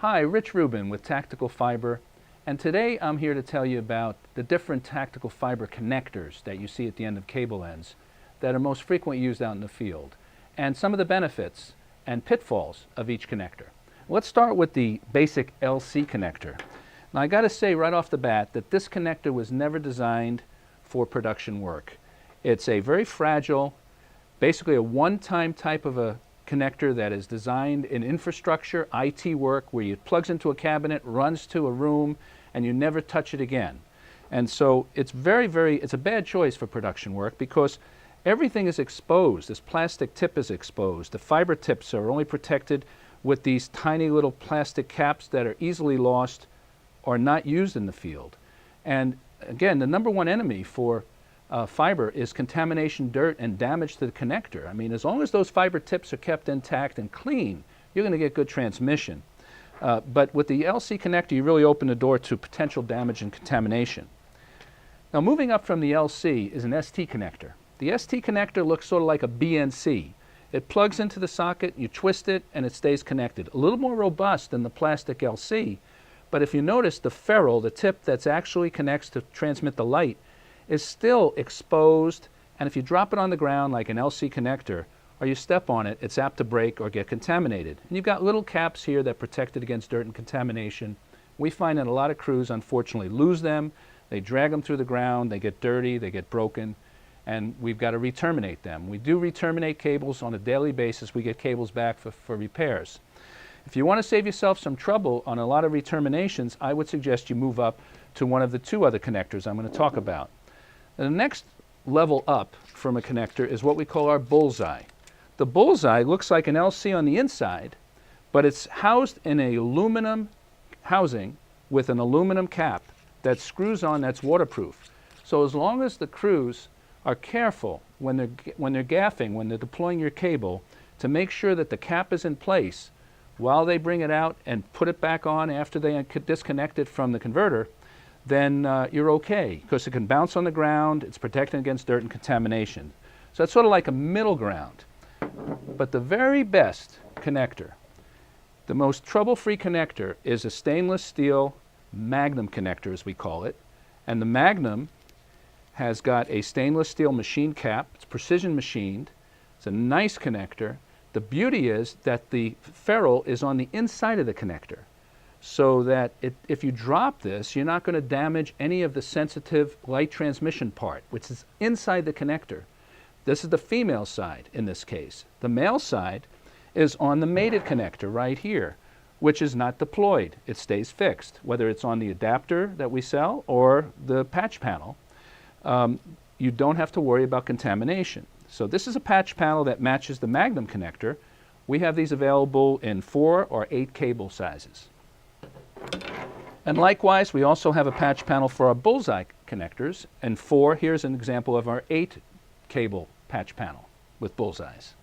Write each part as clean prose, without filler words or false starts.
Hi, Rich Rubin with Tactical Fiber, and today I'm here to tell you about the different tactical fiber connectors that you see at the end of cable ends that are most frequently used out in the field, and some of the benefits and pitfalls of each connector. Let's start with the basic LC connector. Now I got to say right off the bat that this connector was never designed for production work. It's a very fragile, basically a one-time type of a connector that is designed in infrastructure, IT work, where it plugs into a cabinet, runs to a room, and you never touch it again. And so it's it's a bad choice for production work because everything is exposed. This plastic tip is exposed. The fiber tips are only protected with these tiny little plastic caps that are easily lost or not used in the field. And again, the number one enemy for fiber is contamination, dirt, and damage to the connector. I mean, as long as those fiber tips are kept intact and clean, you're going to get good transmission. But with the LC connector, you really open the door to potential damage and contamination. Now, moving up from the LC is an ST connector. The ST connector looks sort of like a BNC. It plugs into the socket, you twist it, and it stays connected. A little more robust than the plastic LC, but if you notice, the ferrule, the tip that's actually connects to transmit the light, is still exposed, and if you drop it on the ground like an LC connector or you step on it, it's apt to break or get contaminated. And you've got little caps here that protect it against dirt and contamination. We find that a lot of crews unfortunately lose them, they drag them through the ground, they get dirty, they get broken, and we've got to re-terminate them. We do re-terminate cables on a daily basis. We get cables back for repairs. If you want to save yourself some trouble on a lot of re-terminations, I would suggest you move up to one of the two other connectors I'm going to talk about. The next level up from a connector is what we call our bullseye. The bullseye looks like an LC on the inside, but it's housed in an aluminum housing with an aluminum cap that screws on, that's waterproof. So as long as the crews are careful when they're gaffing, when they're deploying your cable, to make sure that the cap is in place while they bring it out and put it back on after they disconnect it from the converter, then you're okay, because it can bounce on the ground, it's protected against dirt and contamination. So it's sort of like a middle ground. But the very best connector, the most trouble-free connector, is a stainless steel Magnum connector, as we call it. And the Magnum has got a stainless steel machine cap. It's precision machined. It's a nice connector. The beauty is that the ferrule is on the inside of the connector, so that if you drop this, you're not going to damage any of the sensitive light transmission part, which is inside the connector. This is the female side in this case. The male side is on the mated connector right here, which is not deployed. It stays fixed, whether it's on the adapter that we sell or the patch panel. You don't have to worry about contamination. So this is a patch panel that matches the Magnum connector. We have these available in 4 or 8 cable sizes. And likewise, we also have a patch panel for our bullseye connectors. And 4, here's an example of our 8 cable patch panel with bullseyes.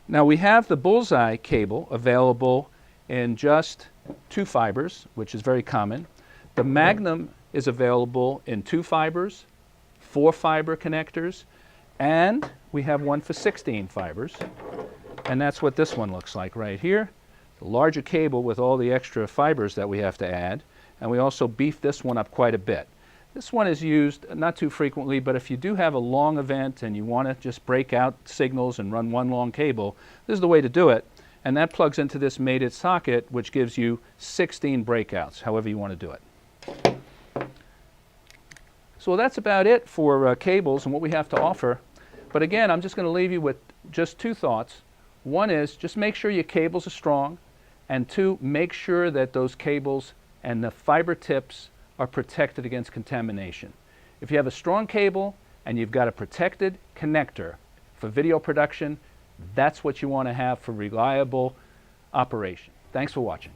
Now we have the bullseye cable available in just 2 fibers, which is very common. The Magnum is available in 2 fibers, 4 fiber connectors, and we have one for 16 fibers. And that's what this one looks like right here. The larger cable with all the extra fibers that we have to add, and we also beef this one up quite a bit. This one is used not too frequently, but if you do have a long event and you want to just break out signals and run one long cable, this is the way to do it. And that plugs into this mated socket, which gives you 16 breakouts, however you want to do it. So that's about it for cables and what we have to offer. But again, I'm just going to leave you with just 2 thoughts. One is just make sure your cables are strong. And 2, make sure that those cables and the fiber tips are protected against contamination. If you have a strong cable and you've got a protected connector for video production, that's what you want to have for reliable operation. Thanks for watching.